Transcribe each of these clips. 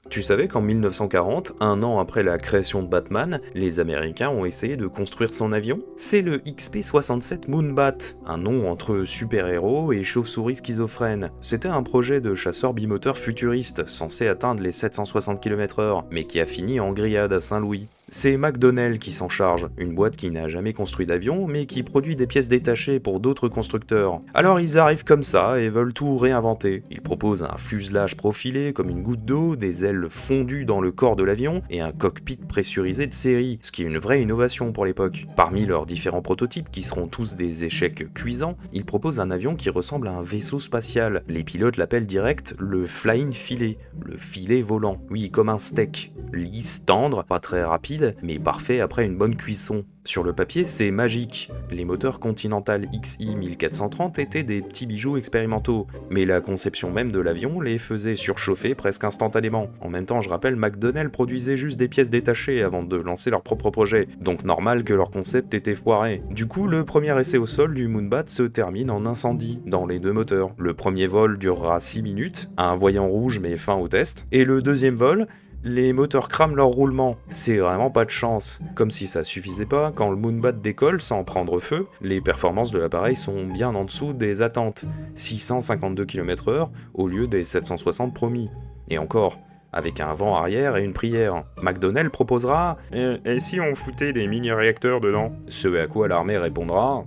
Tu savais qu'en 1940, un an après la création de Batman, les Américains ont essayé de construire son avion? C'est le XP-67 Moonbat, un nom entre super-héros et chauve-souris schizophrène. C'était un projet de chasseur bimoteur futuriste, censé atteindre les 760 km/h, mais qui a fini en grillade à Saint-Louis. C'est McDonnell qui s'en charge, une boîte qui n'a jamais construit d'avion, mais qui produit des pièces détachées pour d'autres constructeurs. Alors ils arrivent comme ça et veulent tout réinventer. Ils proposent un fuselage profilé comme une goutte d'eau, des ailes fondues dans le corps de l'avion et un cockpit pressurisé de série, ce qui est une vraie innovation pour l'époque. Parmi leurs différents prototypes, qui seront tous des échecs cuisants, ils proposent un avion qui ressemble à un vaisseau spatial. Les pilotes l'appellent direct le Flying Filet, le filet volant. Oui, comme un steak. Lisse, tendre, pas très rapide, mais parfait après une bonne cuisson. Sur le papier, c'est magique. Les moteurs Continental XI 1430 étaient des petits bijoux expérimentaux, mais la conception même de l'avion les faisait surchauffer presque instantanément. En même temps, je rappelle, McDonnell produisait juste des pièces détachées avant de lancer leur propre projet, donc normal que leur concept était foiré. Du coup, le premier essai au sol du Moonbat se termine en incendie dans les deux moteurs. Le premier vol durera 6 minutes, un voyant rouge met fin au test, et le deuxième vol, les moteurs crament leur roulement, c'est vraiment pas de chance. Comme si ça suffisait pas, quand le Moonbat décolle sans prendre feu, les performances de l'appareil sont bien en dessous des attentes, 652 km/h au lieu des 760 promis. Et encore, avec un vent arrière et une prière. McDonnell proposera et si on foutait des mini-réacteurs dedans ?» Ce à quoi l'armée répondra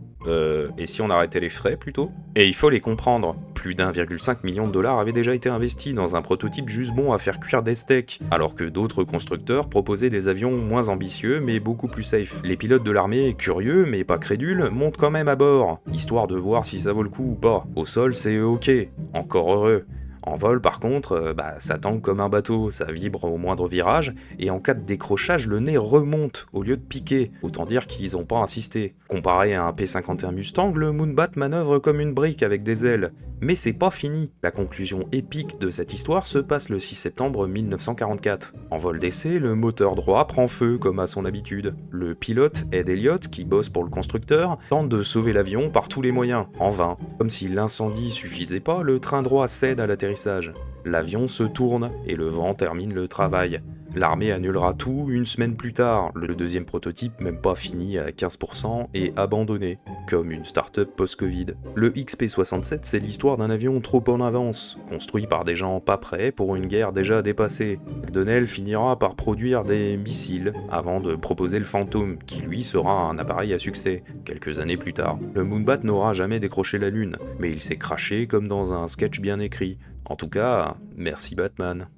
et si on arrêtait les frais plutôt ? Et il faut les comprendre, plus d'1,5 million de dollars avait déjà été investi dans un prototype juste bon à faire cuire des steaks, alors que d'autres constructeurs proposaient des avions moins ambitieux mais beaucoup plus safe. Les pilotes de l'armée, curieux mais pas crédules, montent quand même à bord, histoire de voir si ça vaut le coup ou pas. Au sol c'est ok, encore heureux. En vol, par contre, ça tangue comme un bateau, ça vibre au moindre virage, et en cas de décrochage, le nez remonte au lieu de piquer. Autant dire qu'ils ont pas insisté. Comparé à un P-51 Mustang, le Moonbat manœuvre comme une brique avec des ailes. Mais c'est pas fini. La conclusion épique de cette histoire se passe le 6 septembre 1944. En vol d'essai, le moteur droit prend feu comme à son habitude. Le pilote, Ed Elliott, qui bosse pour le constructeur, tente de sauver l'avion par tous les moyens, en vain. Comme si l'incendie suffisait pas, le train droit cède à l'atterrissage. L'avion se tourne et le vent termine le travail. L'armée annulera tout une semaine plus tard, le deuxième prototype, même pas fini à 15%, est abandonné, comme une start-up post-Covid. Le XP-67, c'est l'histoire d'un avion trop en avance, construit par des gens pas prêts pour une guerre déjà dépassée. McDonnell finira par produire des missiles, avant de proposer le Phantom, qui lui sera un appareil à succès, quelques années plus tard. Le Moonbat n'aura jamais décroché la Lune, mais il s'est craché comme dans un sketch bien écrit. En tout cas, merci Batman.